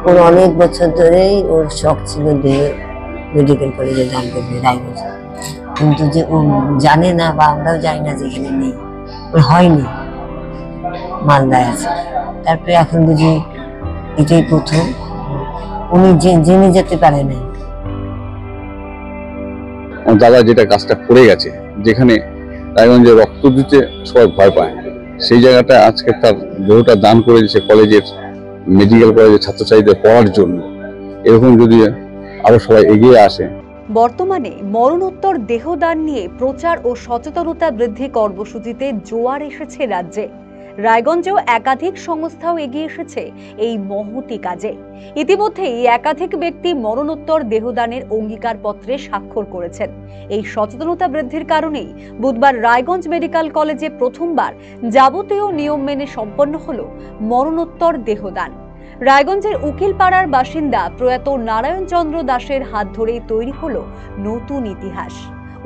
ওর অনেক বছর ধরেই ওর শখ ছিল যে মেডিকেল কলেজে দান করবে রায়গঞ্জ, কিন্তু যে ও জানে না বা আমরাও জানি না যে এখানে নেই, ওর হয়নি, মালদায় আছে। তারপরে এখন বুঝি এটাই প্রথম, উনি জেনে যেতে পারে নাই। দাদা যেটা কাজটা করে গেছে, যেখানে রায়গঞ্জে রক্ত দিতে সবাই ভয় পায়, সেই জায়গাটা আজকে তার দেহটা দান করে দিয়েছে কলেজের, মেডিকেল কলেজের ছাত্রছাত্রীদের পড়ার জন্য। এরকম যদি আরো সবাই এগিয়ে আসে। বর্তমানে মরণোত্তর দেহদান নিয়ে প্রচার ও সচেতনতা বৃদ্ধি কর্মসূচিতে জোয়ার এসেছে রাজ্যে। রায়গঞ্জেও একাধিক সংস্থাও এগিয়ে এসেছে এই মহতি কাজে। ইতিমধ্যেই একাধিক ব্যক্তি মরণোত্তর দেহদানের অঙ্গীকারপত্রে স্বাক্ষর করেছেন। এই সচেতনতা বৃদ্ধির কারণেই বুধবার রায়গঞ্জ মেডিকেল কলেজে প্রথমবার যাবতীয় নিয়ম মেনে সম্পন্ন হলো মরণোত্তর দেহদান। রায়গঞ্জের উকিলপাড়ার বাসিন্দা প্রয়াত নারায়ণ চন্দ্র দাসের হাত ধরেই তৈরি হলো নতুন ইতিহাস।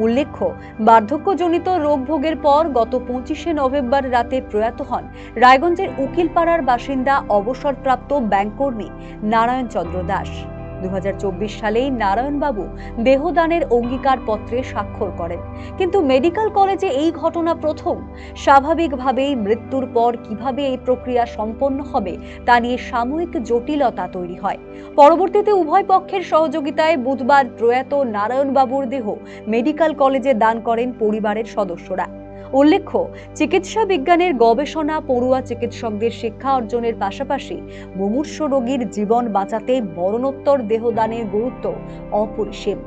উল্লেখ্য, বার্ধক্যজনিত রোগ ভোগের পর গত 25শে নভেম্বর রাতে প্রয়াত হন রায়গঞ্জের উকিলপাড়ার বাসিন্দা অবসরপ্রাপ্ত ব্যাংককর্মী নারায়ণ চন্দ্র দাস। 2024 সালেই নারায়ণবাবু দেহদানের অঙ্গীকারপত্রে স্বাক্ষর করেন, কিন্তু মেডিকেল কলেজে এই ঘটনা প্রথম। স্বাভাবিকভাবেই মৃত্যুর পর কিভাবে এই প্রক্রিয়া সম্পন্ন হবে তা নিয়ে সাময়িক জটিলতা তৈরি হয়। পরবর্তীতে উভয় পক্ষের সহযোগিতায় বুধবার প্রয়াত নারায়ণবাবুর দেহ মেডিকেল কলেজে দান করেন পরিবারের সদস্যরা। উল্লেখ্য, চিকিৎসা বিজ্ঞানের গবেষণা পড়ুয়া চিকিৎসকদের শিক্ষা অর্জনের পাশাপাশি মুমূর্ষ রোগীর জীবন বাঁচাতে মরণোত্তর দেহদানের গুরুত্ব অপরিসীম।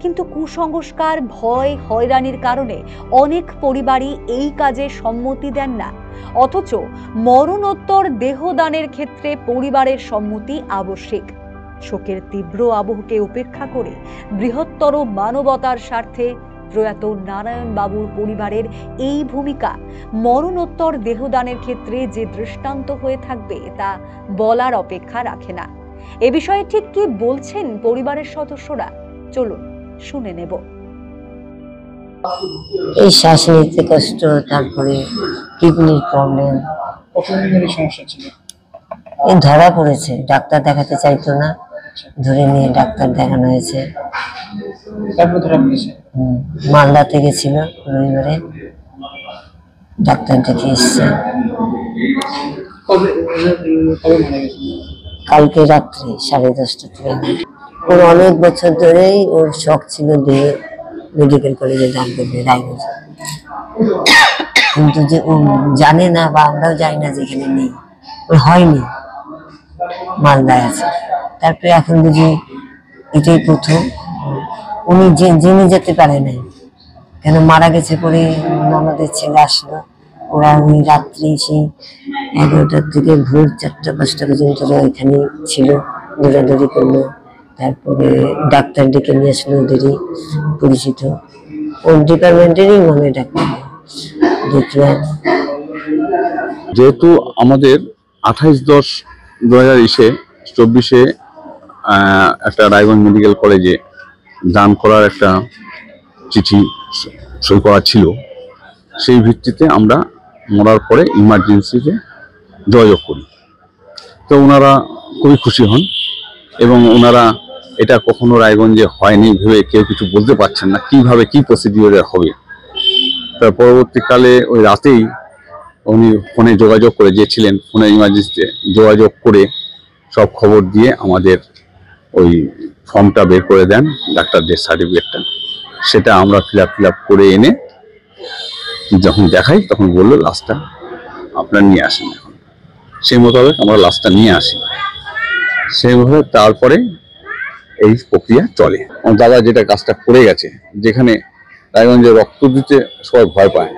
কিন্তু কুসংস্কার, ভয়, হয়রানির কারণে অনেক পরিবারই এই কাজে সম্মতি দেন না। অথচ মরণোত্তর দেহদানের ক্ষেত্রে পরিবারের সম্মতি আবশ্যিক। শোকের তীব্র আবহকে উপেক্ষা করে বৃহত্তর মানবতার স্বার্থে প্রয়াত নারায়ণ বাবুর পরিবারের এই ভূমিকা মরণোত্তর দেহদানের ক্ষেত্রে যে দৃষ্টান্ত হয়ে থাকবে তা বলার অপেক্ষা রাখে না। এ বিষয়ে ঠিক কি বলছেন পরিবারের সদস্যরা, চলুন শুনে নেব। এই শ্বাস নিতে কষ্ট, তারপরে কিডনির প্রবলেম, সমস্যা ছিল, এই ধরা পড়েছে। ডাক্তার দেখাতে চাইতো না, ধরে নিয়ে ডাক্তার দেখানো হয়েছে। মালদা থেকে ছিল, রবিবারে ডাক্তার দেখে এসছে। কালকে রাত্রে 10:30 থেকে। ওর অনেক বছর ধরেই ওর শখ ছিল যে মেডিকেল কলেজে দান করবে রায়গঞ্জ, কিন্তু যে ও জানে না বা আমরাও জানি না যে এখানে নেই, ওর হয়নি, মালদায় আছে। তারপরে এখন বুঝি এটাই প্রথম, উনি জেনে যেতে পারে নাই, কেন মারা গেছে পরে আমাদের ছেলে আসলো। ওরা ওই রাত্রি সেই 11টার থেকে ভোর 4টা-5টা পর্যন্ত এখানে ছিল, দৌড়াদৌড়ি করলো। তারপরে ডাক্তার ডেকে নিয়ে আসলো, ওদেরই পরিচিত, ওর ডিপার্টমেন্টেরই মনে ডাক্তার দেখলেন। যেহেতু আমাদের 28/10/2024 একটা রায়গঞ্জ মেডিকেল কলেজে দান করার একটা চিঠি সই করা ছিল, সেই ভিত্তিতে আমরা মরার পরে ইমার্জেন্সিতে যোগাযোগ করি। তো ওনারা খুবই খুশি হন এবং ওনারা এটা কখনো রায়গঞ্জে হয়নি ভেবে কেউ কিছু বলতে পারছেন না কিভাবে কি প্রসিডিওরে হবে। তার পরবর্তীকালে ওই রাতেই উনি ফোনে যোগাযোগ করে, যে ছিলেন ফোনে ইমার্জেন্সিতে যোগাযোগ করে সব খবর দিয়ে আমাদের ওই ফর্মটা বের করে দেন, ডাক্তারদের সার্টিফিকেটটা। সেটা আমরা ফিল আপ করে এনে যখন দেখাই তখন বললো লাশটা আপনার নিয়ে আসেন। এখন সেই মোতাবেক আমরা লাশটা নিয়ে আসি, সেইভাবে তারপরে এই প্রক্রিয়া চলে। দাদা যেটা কাজটা করে গেছে, যেখানে রায়গঞ্জে রক্ত দিতে সবাই ভয় পায়,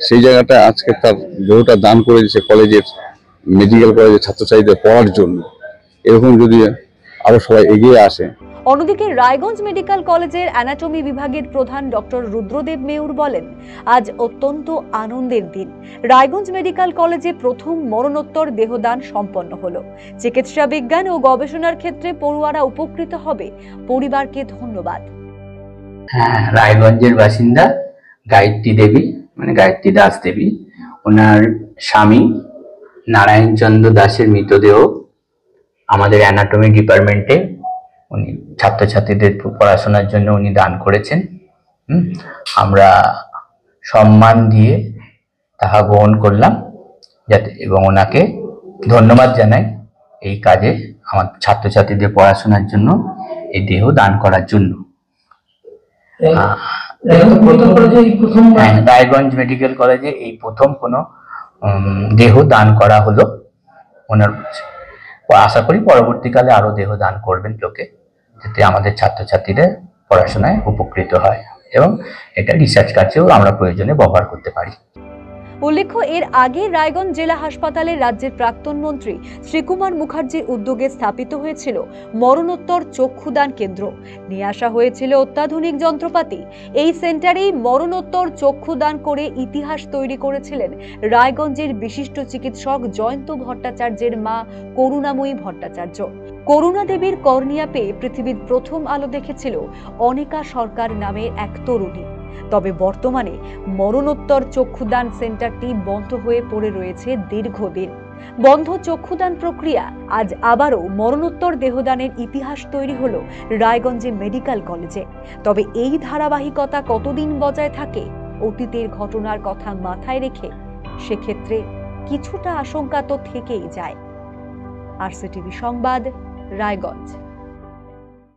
সেই জায়গাটা আজকে তার দেহটা দান করে দিয়েছে কলেজের, মেডিকেল কলেজের ছাত্রছাত্রীদের পড়ার জন্য। এরকম যদি আরো সবাই এগিয়ে আসে। অন্যদিকে রায়গঞ্জ মেডিকেল কলেজের অ্যানাটমি বিভাগের প্রধান ডক্টর রুদ্রদেব মেউর বলেন, আজ অত্যন্ত আনন্দের দিন। রায়গঞ্জ মেডিকেল কলেজে প্রথম মরণোত্তর দেহদান সম্পন্ন হলো। চিকিৎসা বিজ্ঞান ও গবেষণার ক্ষেত্রে পড়ুয়ারা উপকৃত হবে। পরিবারকে ধন্যবাদ। হ্যাঁ, রায়গঞ্জের বাসিন্দা গায়ত্রী দেবী, মানে গায়ত্রী দাস দেবী, ওনার স্বামী নারায়ণ চন্দ্র দাসের মৃতদেহ আমাদের অ্যানাটমি ডিপার্টমেন্টে উনি ছাত্রছাত্রীদের পড়াশোনার জন্য উনি দান করেছেন। আমরা সম্মান দিয়ে তাহা গ্রহণ করলাম, যাতে এবং ওনাকে ধন্যবাদ জানাই এই কাজে আমার ছাত্রছাত্রীদের পড়াশোনার জন্য এই দেহ দান করার জন্য। রায়গঞ্জ মেডিকেল কলেজে এই প্রথম কোনো দেহ দান করা হলো ওনার। আশা করি পরবর্তীকালে আরো দেহ দান করবেন লোকে, যাতে আমাদের ছাত্রছাত্রীরা পড়াশোনায় উপকৃত হয় এবং এটা রিসার্চ কাজেও আমরা প্রয়োজনে ব্যবহার করতে পারি। উল্লেখ্য, এর আগে রায়গঞ্জ জেলা হাসপাতালে রাজ্যের প্রাক্তন মন্ত্রী শ্রীকুমার মুখার্জির উদ্যোগে স্থাপিত হয়েছিল মরণোত্তর চক্ষুদান কেন্দ্র। নিয়ে আসা হয়েছিল অত্যাধুনিক যন্ত্রপাতি। এই সেন্টারেই মরণোত্তর চক্ষুদান করে ইতিহাস তৈরি করেছিলেন রায়গঞ্জের বিশিষ্ট চিকিৎসক জয়ন্ত ভট্টাচার্যের মা করুণাময়ী ভট্টাচার্য। করুণা দেবীর কর্নিয়া পেয়ে পৃথিবীর প্রথম আলো দেখেছিল অনিকা সরকার নামে এক তরুণী। তবে বর্তমানে মরণোত্তর চক্ষুদান সেন্টারটি বন্ধ হয়ে পড়ে রয়েছে দীর্ঘদিন। বন্ধ চক্ষুদান প্রক্রিয়া আজ আবারও মরণোত্তর দেহদানের ইতিহাস তৈরি হলো রায়গঞ্জে মেডিকেল কলেজে। তবে এই ধারাবাহিকতা কতদিন বজায় থাকে অতীতের ঘটনার কথা মাথায় রেখে সেক্ষেত্রে কিছুটা আশঙ্কা তো থেকেই যায়। RCTV সংবাদ, রায়গঞ্জ।